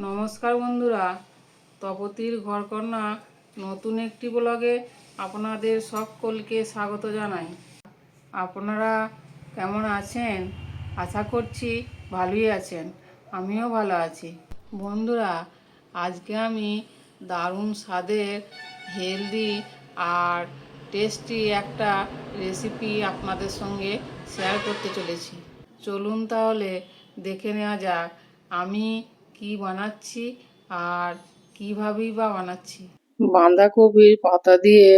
নমস্কার বন্ধুরা, তপতির ঘরকন্যা নতুন একটি ব্লগে আপনাদের সকলকে স্বাগত জানাই। আপনারা কেমন আছেন? আশা করছি ভালোই আছেন। আমিও ভালো আছি। বন্ধুরা, আজকে আমি দারুণ স্বাদের, হেলদি আর টেস্টি একটা রেসিপি আপনাদের সঙ্গে শেয়ার করতে চলেছি। চলুন তাহলে দেখে নেওয়া যাক আমি কি বানাচ্ছি আর কীভাবেই বা বানাচ্ছি। বাঁধাকপির পাতা দিয়ে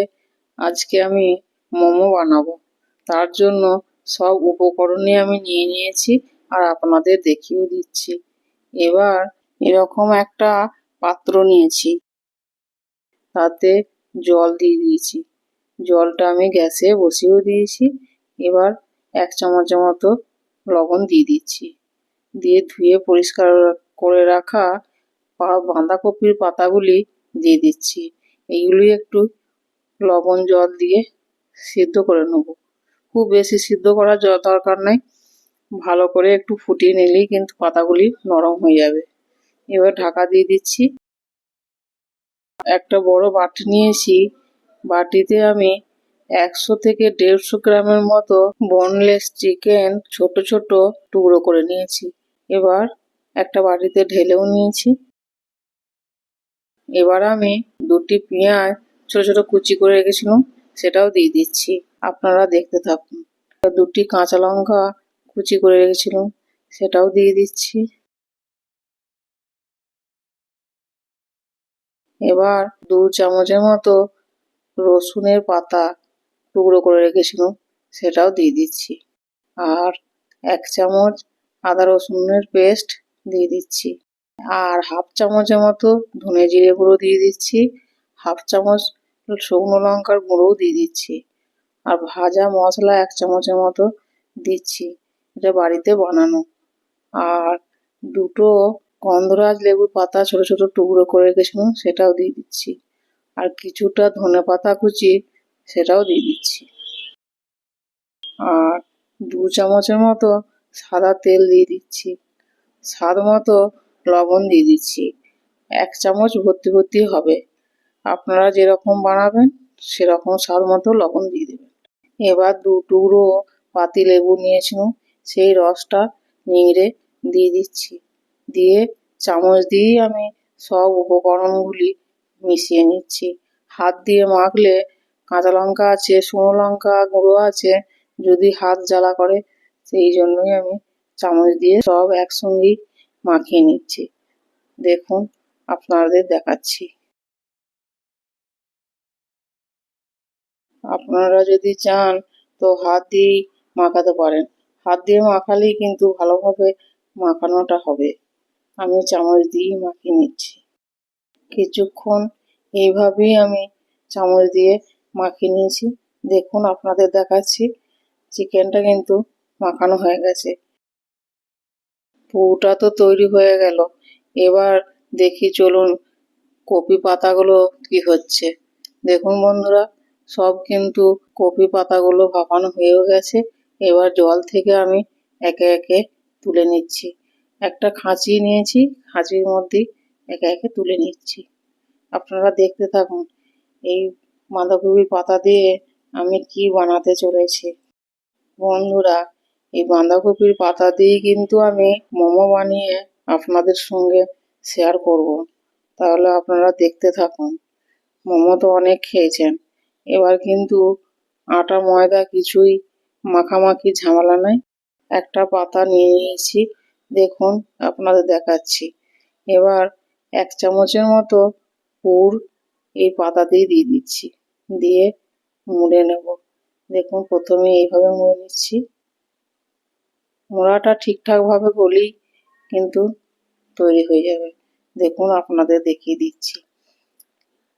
আজকে আমি মোমো বানাবো। তার জন্য সব উপকরণই আমি নিয়ে নিয়েছি আর আপনাদের দেখিয়েও দিচ্ছি। এবার এরকম একটা পাত্র নিয়েছি, তাতে জল দিয়ে দিয়েছি। জলটা আমি গ্যাসে বসিয়েও দিয়েছি। এবার 1 চামচের মতো লবণ দিয়ে দিচ্ছি। দিয়ে ধুয়ে পরিষ্কার করে রাখা বাঁধাকপির পাতাগুলি দিয়ে দিচ্ছি। এইগুলি একটু লবণ জল দিয়ে সিদ্ধ করে নেব। খুব বেশি সিদ্ধ করার দরকার নাই, ভালো করে একটু ফুটিয়ে নিলেই কিন্তু পাতাগুলি নরম হয়ে যাবে। এবার ঢাকা দিয়ে দিচ্ছি। একটা বড় বাটি নিয়েছি, বাটিতে আমি 100 থেকে 150 গ্রামের মতো বোনলেস চিকেন ছোট ছোট টুকরো করে নিয়েছি। এবার একটা বাটিতে ঢেলেও নিয়েছি। এবার আমি 2টি পেঁয়াজ ছোট ছোট কুচি করে রেখেছিলাম, সেটাও দিয়ে দিচ্ছি। আপনারা দেখতে থাকুন। 2টি কাঁচা লঙ্কা কুচি করে রেখেছিলাম, সেটাও দিয়ে দিচ্ছি। এবার 2 চামচের মতো রসুনের পাতা টুকরো করে রেখেছিলাম, সেটাও দিয়ে দিচ্ছি। আর 1 চামচ আদা রসুনের পেস্ট দিয়ে দিচ্ছি। আর 1/2 চামচের মতো ধনে জিরে গুঁড়ো দিয়ে দিচ্ছি। 1/2 চামচ শুকনো লঙ্কার গুঁড়োও দিয়ে দিচ্ছি। আর ভাজা মশলা 1 চামচের মতো দিচ্ছি, এটা বাড়িতে বানানো। আর 2টো গন্ধরাজ লেবুর পাতা ছোট ছোট টুকরো করে রেখেছিলাম, সেটাও দিয়ে দিচ্ছি। আর কিছুটা ধনেপাতা কুচি, সেটাও দিয়ে দিচ্ছি। আর 2 চামচের মতো সাদা তেল দিয়ে দিচ্ছি। স্বাদ মতো লবণ দিয়ে দিচ্ছি। 1 চামচ ভর্তি ভর্তি হবে। আপনারা যেরকম বানাবেন সেরকম স্বাদ মতো লবণ দিয়ে দেবেন। এবার 2 টুকরো পাতিলেবু নিয়েছিলাম, সেই রসটা নিংড়ে দিয়ে দিচ্ছি। দিয়ে চামচ দিয়েই আমি সব উপকরণগুলি মিশিয়ে নিচ্ছি। হাত দিয়ে মাখলে কাঁচা লঙ্কা আছে, শুকনো লঙ্কা গুঁড়ো আছে, যদি হাত জ্বালা করে, সেই জন্যই আমি চামচ দিয়ে সব একসঙ্গেই মাখিয়ে নিচ্ছি। দেখুন, আপনাদের দেখাচ্ছি। আপনারা যদি চান তো হাত দিয়েই মাখাতে পারেন। হাত দিয়ে মাখালেই কিন্তু ভালোভাবে মাখানোটা হবে। আমি চামচ দিয়েই মাখিয়ে নিচ্ছি। কিছুক্ষণ এইভাবেই আমি চামচ দিয়ে মাখিয়ে নিয়েছি। দেখুন, আপনাদের দেখাচ্ছি। চিকেনটা কিন্তু মাখানো হয়ে গেছে। পুরটা তো তৈরি হয়ে গেল। এবার দেখি, চলুন কপি পাতাগুলো কি হচ্ছে। দেখুন বন্ধুরা, সব কিন্তু কপি পাতাগুলো ভাপানো হয়েও গেছে। এবার জল থেকে আমি একে একে তুলে নিচ্ছি। একটা খাঁচি নিয়েছি, খাঁচির মধ্যে একে একে তুলে নিচ্ছি। আপনারা দেখতে থাকুন এই বাঁধাকপির পাতা দিয়ে আমি কি বানাতে চলেছি। বন্ধুরা, এই বাঁধাকপির পাতা দিয়ে কিন্তু আমি মোমো বানিয়ে আপনাদের সঙ্গে শেয়ার করব। তাহলে আপনারা দেখতে থাকুন। মোমো তো অনেক খেয়েছেন, এবার কিন্তু আটা ময়দা কিছুই মাখামাখি ঝামেলা নাই। একটা পাতা নিয়ে নিয়েছি, দেখুন আপনাদের দেখাচ্ছি। এবার 1 চামচের মতো পুর এই পাতা দিয়ে দিচ্ছি, দিয়ে মুড়ে নেব। দেখুন, প্রথমে এইভাবে মুড়ে নিচ্ছি। মোড়াটা ঠিকঠাকভাবে করলেই কিন্তু তৈরি হয়ে যাবে। দেখুন, আপনাদের দেখিয়ে দিচ্ছি।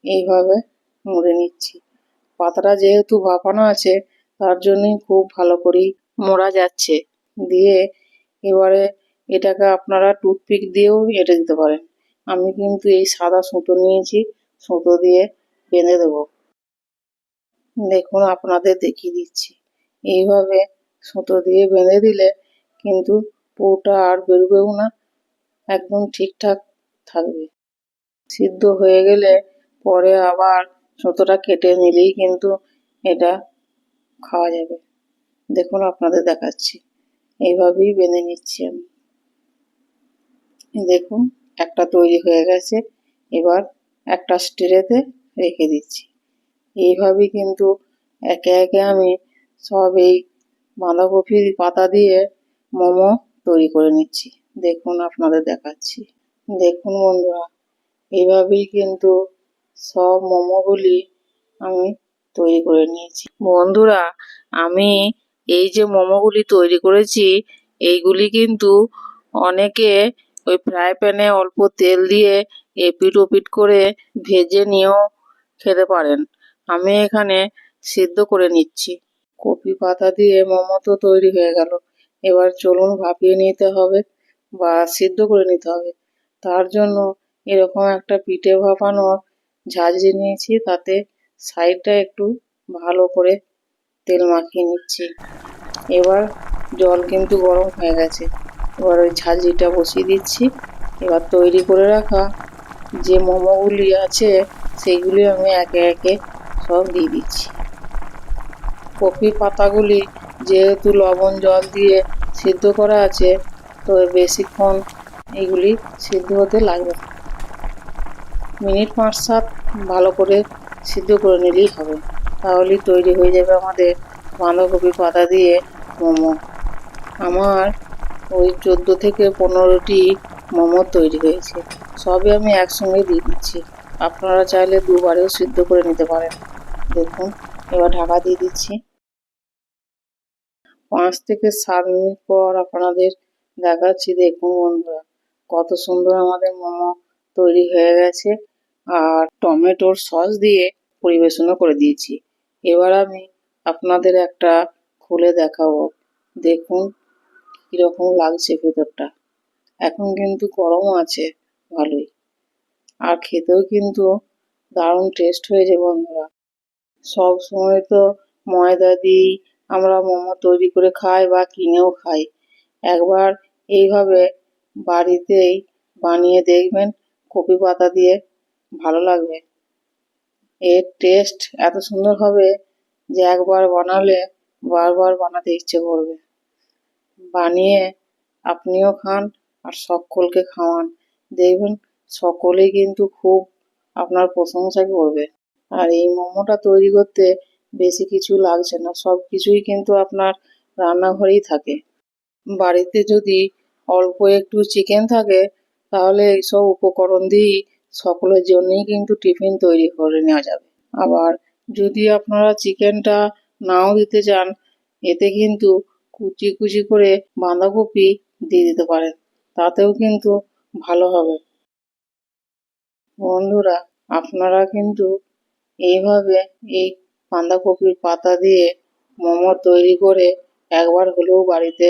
এইভাবে মুড়ে নিচ্ছি। পাতাটা যেহেতু ভাপানো আছে, তার জন্যই খুব ভালো করেই মোড়া যাচ্ছে। দিয়ে এবারে এটাকে আপনারা টুথপিক দিয়েও এঁটে দিতে পারেন। আমি কিন্তু এই সাদা সুতো নিয়েছি, সুতো দিয়ে বেঁধে দেবো। দেখুন, আপনাদের দেখিয়ে দিচ্ছি। এইভাবে সুতো দিয়ে বেঁধে দিলে কিন্তু পুরোটা আর বেরোবেও না, একদম ঠিকঠাক থাকবে। সিদ্ধ হয়ে গেলে পরে আবার সুতোটা কেটে নিলেই কিন্তু এটা খাওয়া যাবে। দেখুন আপনাদের দেখাচ্ছি, এইভাবেই বেঁধে নিচ্ছি আমি। দেখুন একটা তৈরি হয়ে গেছে, এবার একটা স্ট্রেতে রেখে দিচ্ছি। এইভাবেই কিন্তু একে একে আমি সব এই বাঁধাকপির পাতা দিয়ে মোমো তৈরি করে নিচ্ছি। দেখুন আপনাদের দেখাচ্ছি। দেখুন বন্ধুরা, এইভাবেই কিন্তু সব মোমোগুলি আমি তৈরি করে নিয়েছি। বন্ধুরা, আমি এই যে মোমোগুলি তৈরি করেছি, এইগুলি কিন্তু অনেকে ওই ফ্রাই প্যানে অল্প তেল দিয়ে এপিট ওপিট করে ভেজে নিয়েও খেতে পারেন। আমি এখানে সিদ্ধ করে নিচ্ছি। কপি পাতা দিয়ে মোমো তো তৈরি হয়ে গেল, এবার চলুন ভাপিয়ে নিতে হবে বা সিদ্ধ করে নিতে হবে। তার জন্য এরকম একটা পিঠে ভাপানোর ঝাঁঝরি নিয়েছি, তাতে সাইডটা একটু ভালো করে তেল মাখিয়ে নিচ্ছি। এবার জল কিন্তু গরম হয়ে গেছে, এবার ওই ঝাঁঝরিটা বসিয়ে দিচ্ছি। এবার তৈরি করে রাখা যে মোমোগুলি আছে সেইগুলি আমি একে একে সব দিয়ে দিচ্ছি। কপি পাতাগুলি যেহেতু লবণ জল দিয়ে সিদ্ধ করা আছে, তো বেশিক্ষণ এগুলি সিদ্ধ হতে লাগবে না। মিনিট 5-7 ভালো করে সিদ্ধ করে নিলেই হবে, তাহলেই তৈরি হয়ে যাবে আমাদের বাঁধাকপি পাতা দিয়ে মোমো। আমার ওই 14 থেকে 15টি মোমো তৈরি হয়েছে, সবই আমি একসঙ্গে দিয়ে দিচ্ছি। আপনারা চাইলে দুবারেও সিদ্ধ করে নিতে পারেন। দেখুন এবার ঢাকা দিয়ে দিচ্ছি। 5 থেকে 7 মিনিট পর আপনাদের দেখাচ্ছি। দেখুন বন্ধুরা, কত সুন্দর আমাদের মোমো তৈরি হয়ে গেছে, আর টমেটোর সস দিয়ে পরিবেশনও করে দিয়েছি। এবার আমি আপনাদের একটা খুলে দেখাবো। দেখুন কীরকম লাগছে ভেতরটা। এখন কিন্তু গরমও আছে ভালোই, আর খেতেও কিন্তু দারুণ টেস্ট হয়েছে বন্ধুরা। সব সময় তো ময়দা দিয়েই আমরা মোমো তৈরি করে খাই বা কিনেও খাই। একবার এইভাবে বাড়িতেই বানিয়ে দেখবেন কপি পাতা দিয়ে, ভালো লাগবে। এর টেস্ট এত সুন্দর হবে যে একবার বানালে বারবার বানাতে ইচ্ছে করবে। বানিয়ে আপনিও খান আর সকলকে খাওয়ান, দেখবেন সকলেই কিন্তু খুব আপনার প্রশংসা করবে। আর এই মোমোটা তৈরি করতে বেশি কিছু লাগছে না, সব কিছুই কিন্তু আপনার রান্নাঘরেই থাকে। বাড়িতে যদি অল্প একটু চিকেন থাকে, তাহলে এইসব উপকরণ দিয়েই সকলের জন্যই কিন্তু টিফিন তৈরি করে নেওয়া যাবে। আবার যদি আপনারা চিকেনটা নাও দিতে চান, এতে কিন্তু কুচি কুচি করে বাঁধাকপি দিয়ে দিতে পারেন, তাতেও কিন্তু ভালো হবে। বন্ধুরা, আপনারা কিন্তু এইভাবে এই বাঁধাকপির পাতা দিয়ে মোমো তৈরি করে একবার হলেও বাড়িতে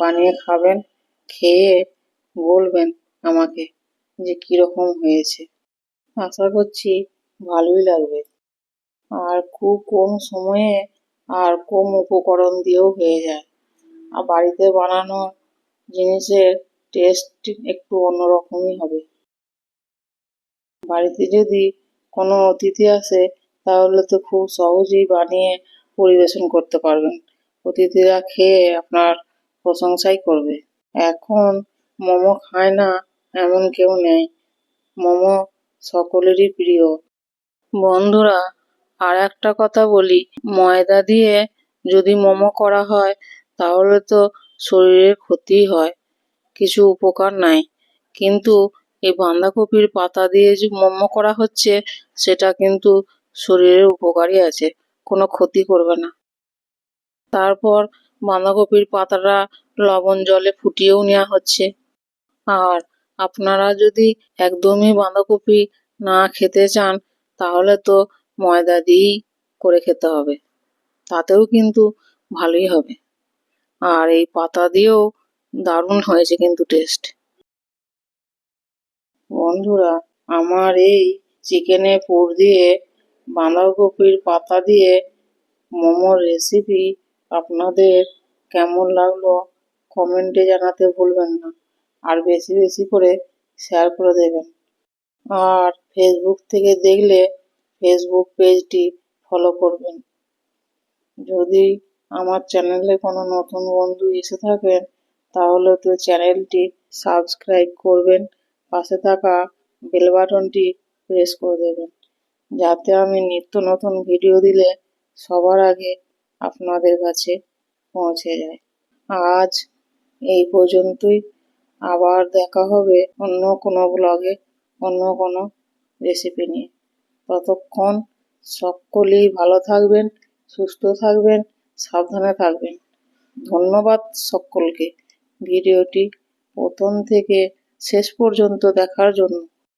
বানিয়ে খাবেন, খেয়ে বলবেন আমাকে যে কীরকম হয়েছে। আশা করছি ভালোই লাগবে, আর খুব কম সময়ে আর কম উপকরণ দিয়েও হয়ে যায়। আর বাড়িতে বানানো জিনিসের টেস্ট একটু অন্যরকমই হবে। বাড়িতে যদি কোনো অতিথি আসে, তাহলে তো খুব সহজেই বানিয়ে পরিবেশন করতে পারবেন। অতিথিরা খেয়ে আপনার প্রশংসাই করবে। এখন মোমো খায় না এমন কেউ নেই, মোমো সকলেরই প্রিয়। বন্ধুরা, আর একটা কথা বলি, ময়দা দিয়ে যদি মোমো করা হয় তাহলে তো শরীরের ক্ষতি হয়, কিছু উপকার নাই। কিন্তু এই বাঁধাকপির পাতা দিয়ে যে মোমো করা হচ্ছে, সেটা কিন্তু শরীরের উপকারী আছে, কোনো ক্ষতি করবে না। তারপর বাঁধাকপির পাতাটা লবণ জলে ফুটিয়েও নেওয়া হচ্ছে। আর আপনারা যদি একদমই বাঁধাকপি না খেতে চান, তাহলে তো ময়দা দিয়েই করে খেতে হবে, তাতেও কিন্তু ভালোই হবে। আর এই পাতা দিয়েও দারুণ হয়েছে কিন্তু টেস্ট। বন্ধুরা, আমার এই চিকেনের পুর দিয়ে বাঁধাকপির পাতা দিয়ে মোমোর রেসিপি আপনাদের কেমন লাগলো কমেন্টে জানাতে ভুলবেন না, আর বেশি বেশি করে শেয়ার করে দেবেন। আর ফেসবুক থেকে দেখলে ফেসবুক পেজটি ফলো করবেন। যদি আমার চ্যানেলে কোনো নতুন বন্ধু এসে থাকেন তাহলে তো চ্যানেলটি সাবস্ক্রাইব করবেন, পাশে থাকা বেল বাটনটি প্রেস করে দেবেন, যাতে আমি নিত্য নতুন ভিডিও দিলে সবার আগে আপনাদের কাছে পৌঁছে যায়। আজ এই পর্যন্তই, আবার দেখা হবে অন্য কোনো ব্লগে, অন্য কোনো রেসিপি নিয়ে। ততক্ষণ সকলেই ভালো থাকবেন, সুস্থ থাকবেন, সাবধানে থাকবেন। ধন্যবাদ সকলকে ভিডিওটি প্রথম থেকে শেষ পর্যন্ত দেখার জন্য।